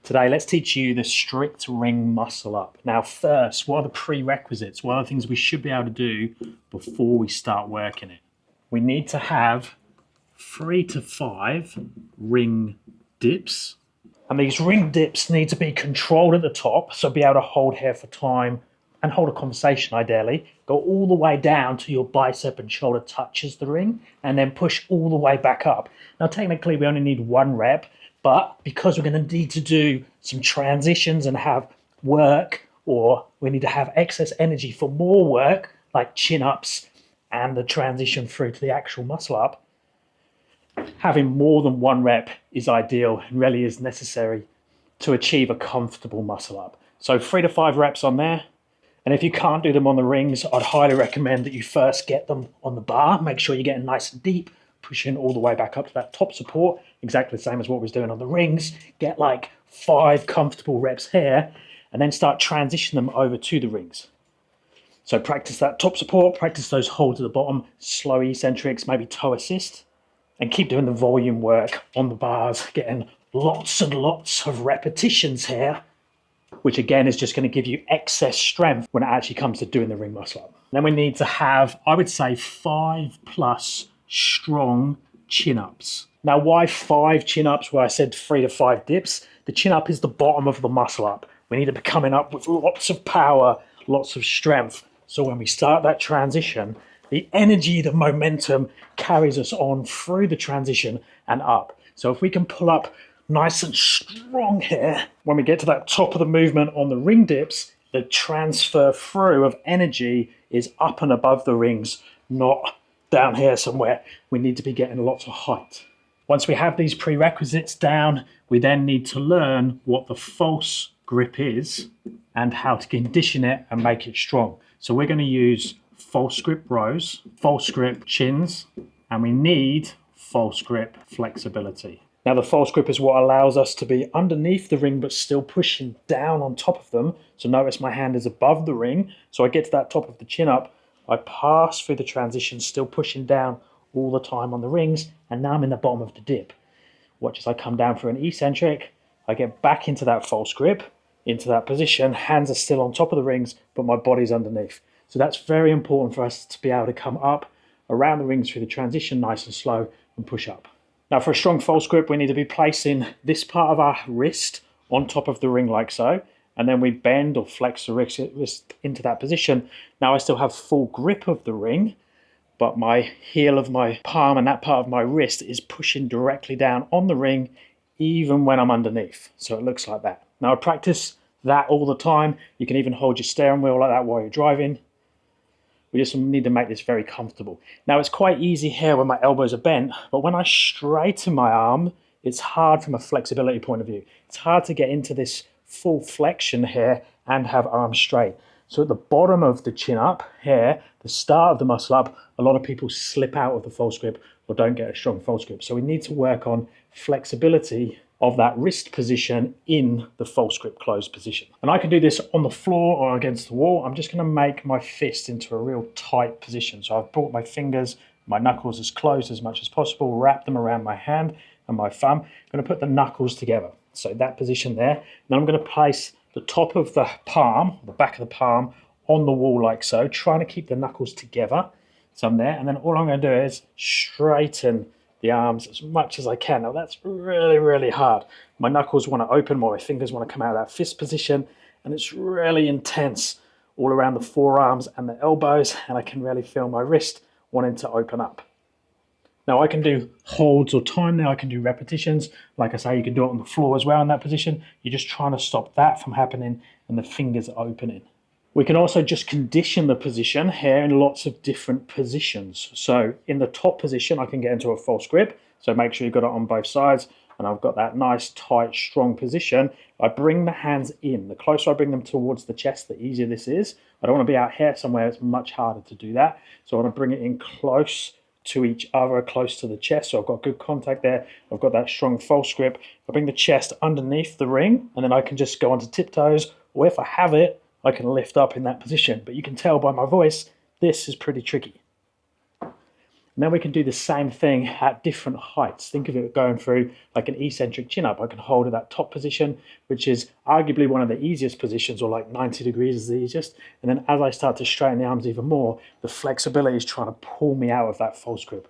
Today, let's teach you the strict ring muscle up. Now, first, what are the prerequisites? What are the things we should be able to do before we start working it? We need to have 3 to 5 ring dips. And these ring dips need to be controlled at the top, so be able to hold here for time and hold a conversation ideally. Go all the way down to your bicep and shoulder touches the ring, and then push all the way back up. Now, technically, we only need 1 rep, but because we're going to need to do some transitions and have work, or we need to have excess energy for more work, like chin-ups and the transition through to the actual muscle up, having more than 1 rep is ideal and really is necessary to achieve a comfortable muscle up. So 3 to 5 reps on there. And if you can't do them on the rings, I'd highly recommend that you first get them on the bar. Make sure you're getting nice and deep, pushing all the way back up to that top support, exactly the same as what we was doing on the rings. Get like 5 comfortable reps here, and then start transitioning them over to the rings. So practice that top support, practice those holds at the bottom, slow eccentrics, maybe toe assist, and keep doing the volume work on the bars, getting lots and lots of repetitions here, which again is just going to give you excess strength when it actually comes to doing the ring muscle up. Then we need to have, I would say, 5+ strong chin-ups. Now, why 5 chin-ups where I said 3 to 5 dips? The chin-up is the bottom of the muscle up. We need to be coming up with lots of power, lots of strength. So when we start that transition, the energy, the momentum carries us on through the transition and up. So if we can pull up nice and strong here, when we get to that top of the movement on the ring dips, the transfer through of energy is up and above the rings, not down here somewhere. We need to be getting lots of height. Once we have these prerequisites down, we then need to learn what the false grip is and how to condition it and make it strong. So we're going to use false grip rows, false grip chins, and we need false grip flexibility. Now, the false grip is what allows us to be underneath the ring but still pushing down on top of them. So notice my hand is above the ring. So I get to that top of the chin up, I pass through the transition, still pushing down all the time on the rings, and now I'm in the bottom of the dip. Watch as I come down for an eccentric, I get back into that false grip, into that position, hands are still on top of the rings, but my body's underneath. So that's very important for us to be able to come up around the rings through the transition nice and slow and push up. Now, for a strong false grip, we need to be placing this part of our wrist on top of the ring like so, and then we bend or flex the wrist into that position. Now I still have full grip of the ring, but my heel of my palm and that part of my wrist is pushing directly down on the ring, even when I'm underneath. So it looks like that. Now I practice that all the time. You can even hold your steering wheel like that while you're driving. We just need to make this very comfortable. Now it's quite easy here when my elbows are bent, but when I straighten my arm, it's hard from a flexibility point of view. It's hard to get into this full flexion here and have arms straight. So at the bottom of the chin up here, the start of the muscle up, a lot of people slip out of the false grip or don't get a strong false grip. So we need to work on flexibility of that wrist position in the false grip closed position. And I can do this on the floor or against the wall. I'm just going to make my fist into a real tight position. So I've brought my fingers, my knuckles as close as much as possible, wrap them around my hand and my thumb. I'm going to put the knuckles together. So that position there. Then I'm going to place the top of the palm, the back of the palm, on the wall like so, trying to keep the knuckles together. So I'm there. And then all I'm going to do is straighten the arms as much as I can. Now that's really, really hard. My knuckles want to open, my fingers want to come out of that fist position, and it's really intense all around the forearms and the elbows, and I can really feel my wrist wanting to open up. Now I can do holds or time there, I can do repetitions. Like I say, you can do it on the floor as well in that position. You're just trying to stop that from happening and the fingers opening. We can also just condition the position here in lots of different positions. So in the top position, I can get into a false grip. So make sure you've got it on both sides. And I've got that nice, tight, strong position. I bring the hands in. The closer I bring them towards the chest, the easier this is. I don't want to be out here somewhere. It's much harder to do that. So I want to bring it in close to each other, close to the chest. So I've got good contact there. I've got that strong false grip. I bring the chest underneath the ring, and then I can just go onto tiptoes. Or if I have it, I can lift up in that position. But you can tell by my voice, this is pretty tricky. And then we can do the same thing at different heights. Think of it going through like an eccentric chin up. I can hold at that top position, which is arguably one of the easiest positions, or like 90 degrees is the easiest. And then as I start to straighten the arms even more, the flexibility is trying to pull me out of that false grip.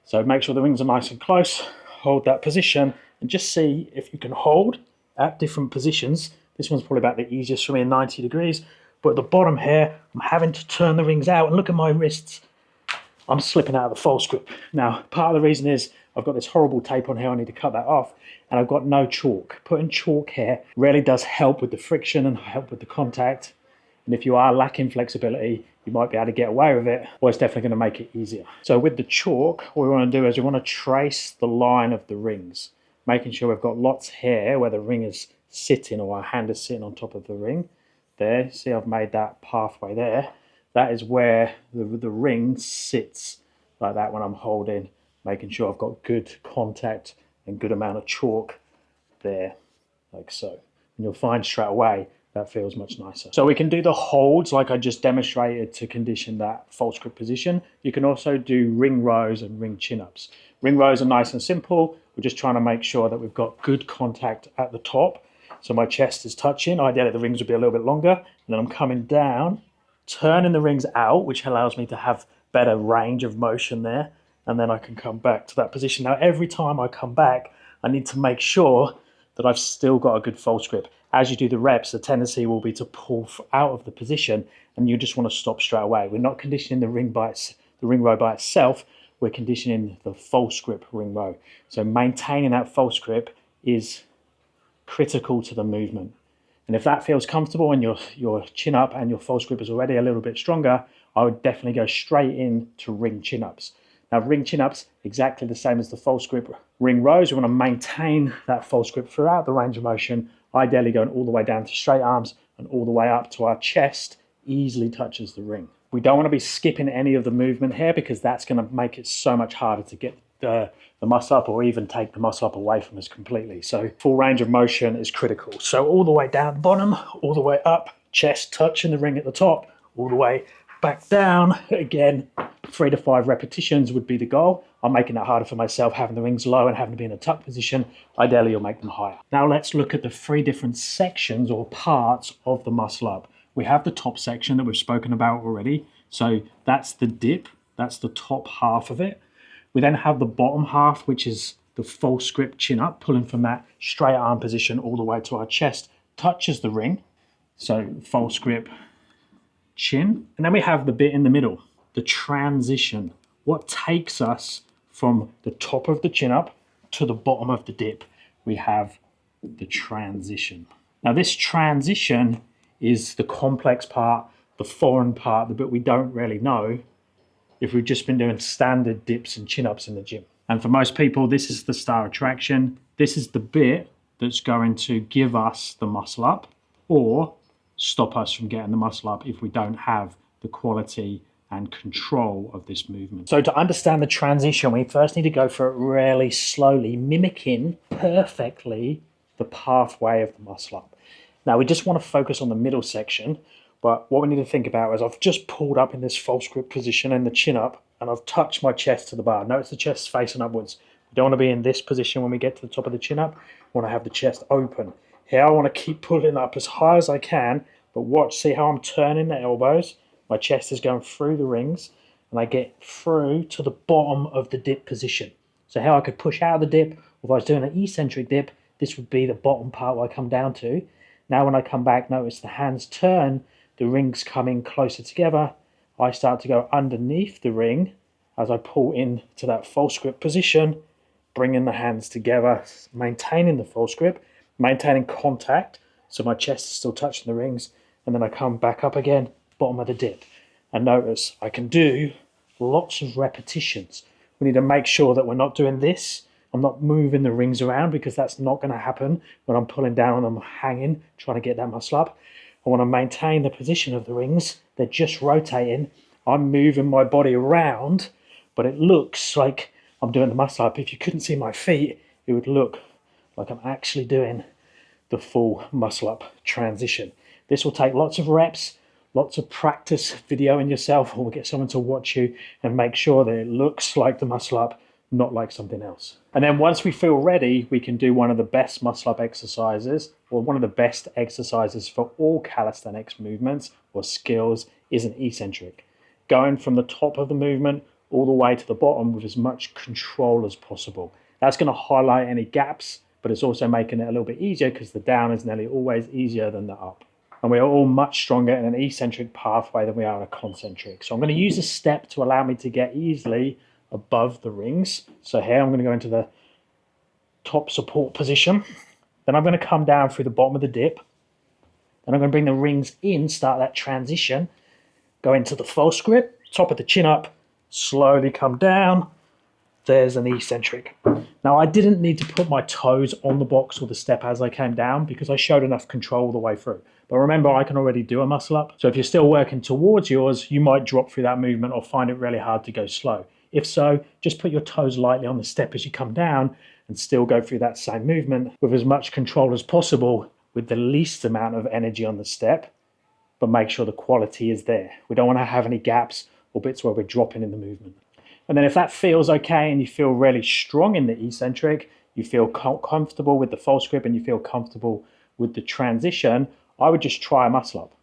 So make sure the rings are nice and close, hold that position, and just see if you can hold at different positions. This one's probably about the easiest for me in 90 degrees. But at the bottom here, I'm having to turn the rings out, and look at my wrists. I'm slipping out of the false grip. Now, part of the reason is I've got this horrible tape on here. I need to cut that off, and I've got no chalk. Putting chalk here really does help with the friction and help with the contact. And if you are lacking flexibility, you might be able to get away with it, or it's definitely going to make it easier. So with the chalk, what we want to do is we want to trace the line of the rings, making sure we've got lots here where the ring is sitting, or our hand is sitting on top of the ring. There, see I've made that pathway there. That is where the ring sits, like that when I'm holding, making sure I've got good contact and good amount of chalk there, like so. And you'll find straight away that feels much nicer. So we can do the holds like I just demonstrated to condition that false grip position. You can also do ring rows and ring chin-ups. Ring rows are nice and simple. We're just trying to make sure that we've got good contact at the top. So my chest is touching. Ideally the rings would be a little bit longer. And then I'm coming down, turning the rings out, which allows me to have better range of motion there. And then I can come back to that position. Now every time I come back, I need to make sure that I've still got a good false grip. As you do the reps, the tendency will be to pull out of the position, and you just want to stop straight away. We're not conditioning the ring row by itself. We're conditioning the false grip ring row. So maintaining that false grip is critical to the movement. And if that feels comfortable and your chin up and your false grip is already a little bit stronger, I would definitely go straight in to ring chin ups. Now ring chin ups, exactly the same as the false grip ring rows. We want to maintain that false grip throughout the range of motion, ideally going all the way down to straight arms and all the way up to our chest, easily touches the ring. We don't want to be skipping any of the movement here, because that's going to make it so much harder to get the muscle up, or even take the muscle up away from us completely. So full range of motion is critical. So all the way down the bottom, all the way up, chest touching the ring at the top, all the way back down. Again, 3 to 5 repetitions would be the goal. I'm making it harder for myself, having the rings low and having to be in a tuck position. Ideally, you'll make them higher. Now let's look at the 3 different sections or parts of the muscle up. We have the top section that we've spoken about already. So that's the dip, that's the top half of it. We then have the bottom half, which is the false grip chin up, pulling from that straight arm position all the way to our chest, touches the ring. So false grip chin. And then we have the bit in the middle, the transition. What takes us from the top of the chin up to the bottom of the dip? We have the transition. Now this transition is the complex part, the foreign part, the bit we don't really know if we've just been doing standard dips and chin-ups in the gym. And for most people, this is the star attraction. This is the bit that's going to give us the muscle up, or stop us from getting the muscle up if we don't have the quality and control of this movement. So to understand the transition, we first need to go for it really slowly, mimicking perfectly the pathway of the muscle up. Now we just want to focus on the middle section, but what we need to think about is I've just pulled up in this false grip position in the chin up, and I've touched my chest to the bar. Notice the chest facing upwards. We don't want to be in this position when we get to the top of the chin up. I want to have the chest open. Here I want to keep pulling up as high as I can, but watch, see how I'm turning the elbows? My chest is going through the rings, and I get through to the bottom of the dip position. So how I could push out of the dip, if I was doing an eccentric dip, this would be the bottom part where I come down to. Now when I come back, notice the hands turn, the rings coming closer together. I start to go underneath the ring as I pull into that false grip position, bringing the hands together, maintaining the false grip, maintaining contact, so my chest is still touching the rings, and then I come back up again, bottom of the dip. And notice I can do lots of repetitions. We need to make sure that we're not doing this. I'm not moving the rings around, because that's not going to happen when I'm pulling down on them, hanging, trying to get that muscle up. I want to maintain the position of the rings. They're just rotating. I'm moving my body around, but it looks like I'm doing the muscle up. If you couldn't see my feet, it would look like I'm actually doing the full muscle up transition. This will take lots of reps, Lots of practice videoing yourself, or get someone to watch you and make sure that it looks like the muscle up, not like something else. And then once we feel ready, we can do one of the best muscle up exercises, or one of the best exercises for all calisthenics movements or skills is an eccentric. Going from the top of the movement all the way to the bottom with as much control as possible. That's going to highlight any gaps, but it's also making it a little bit easier because the down is nearly always easier than the up. And we are all much stronger in an eccentric pathway than we are in a concentric. So I'm going to use a step to allow me to get easily above the rings. So here I'm going to go into the top support position. Then I'm going to come down through the bottom of the dip. Then I'm going to bring the rings in, start that transition, go into the false grip, top of the chin up, slowly come down. There's an eccentric. Now I didn't need to put my toes on the box or the step as I came down because I showed enough control all the way through. But remember, I can already do a muscle up. So if you're still working towards yours, you might drop through that movement or find it really hard to go slow. If so, just put your toes lightly on the step as you come down and still go through that same movement with as much control as possible with the least amount of energy on the step, but make sure the quality is there. We don't want to have any gaps or bits where we're dropping in the movement. And then if that feels okay and you feel really strong in the eccentric, you feel comfortable with the false grip and you feel comfortable with the transition, I would just try a muscle up.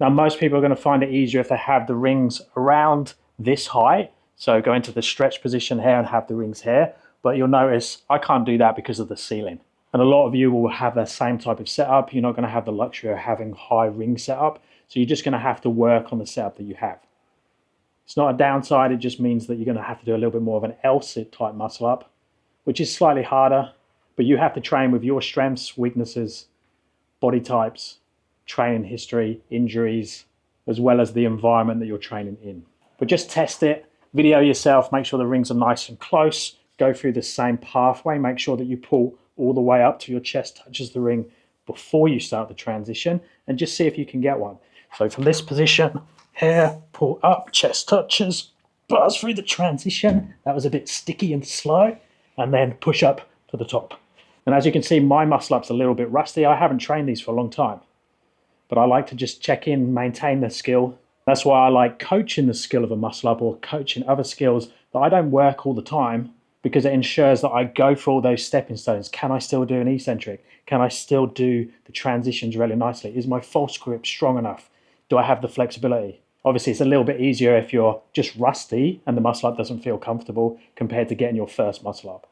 Now, most people are going to find it easier if they have the rings around this height. So go into the stretch position here and have the rings here. But you'll notice I can't do that because of the ceiling. And a lot of you will have that same type of setup. You're not going to have the luxury of having high ring setup. So you're just going to have to work on the setup that you have. It's not a downside. It just means that you're going to have to do a little bit more of an L-sit type muscle up, which is slightly harder. But you have to train with your strengths, weaknesses, body types, training history, injuries, as well as the environment that you're training in. But just test it, video yourself, make sure the rings are nice and close, go through the same pathway, make sure that you pull all the way up to your chest touches the ring before you start the transition, and just see if you can get one. So from this position, here, pull up, chest touches, buzz through the transition. That was a bit sticky and slow, and then push up to the top. And as you can see, my muscle up's a little bit rusty. I haven't trained these for a long time, but I like to just check in, maintain the skill. That's why I like coaching the skill of a muscle up or coaching other skills that I don't work all the time, because it ensures that I go through all those stepping stones. Can I still do an eccentric? Can I still do the transitions really nicely? Is my false grip strong enough? Do I have the flexibility? Obviously, it's a little bit easier if you're just rusty and the muscle up doesn't feel comfortable compared to getting your first muscle up.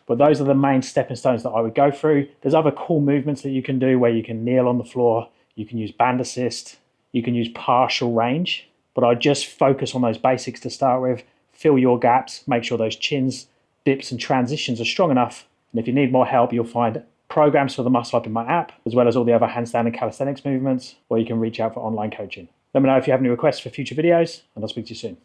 But those are the main stepping stones that I would go through. There's other cool movements that you can do where you can kneel on the floor, you can use band assist, you can use partial range, but I just focus on those basics to start with, fill your gaps, make sure those chins, dips and transitions are strong enough. And if you need more help, you'll find programs for the muscle up in my app, as well as all the other handstand and calisthenics movements, or you can reach out for online coaching. Let me know if you have any requests for future videos, and I'll speak to you soon.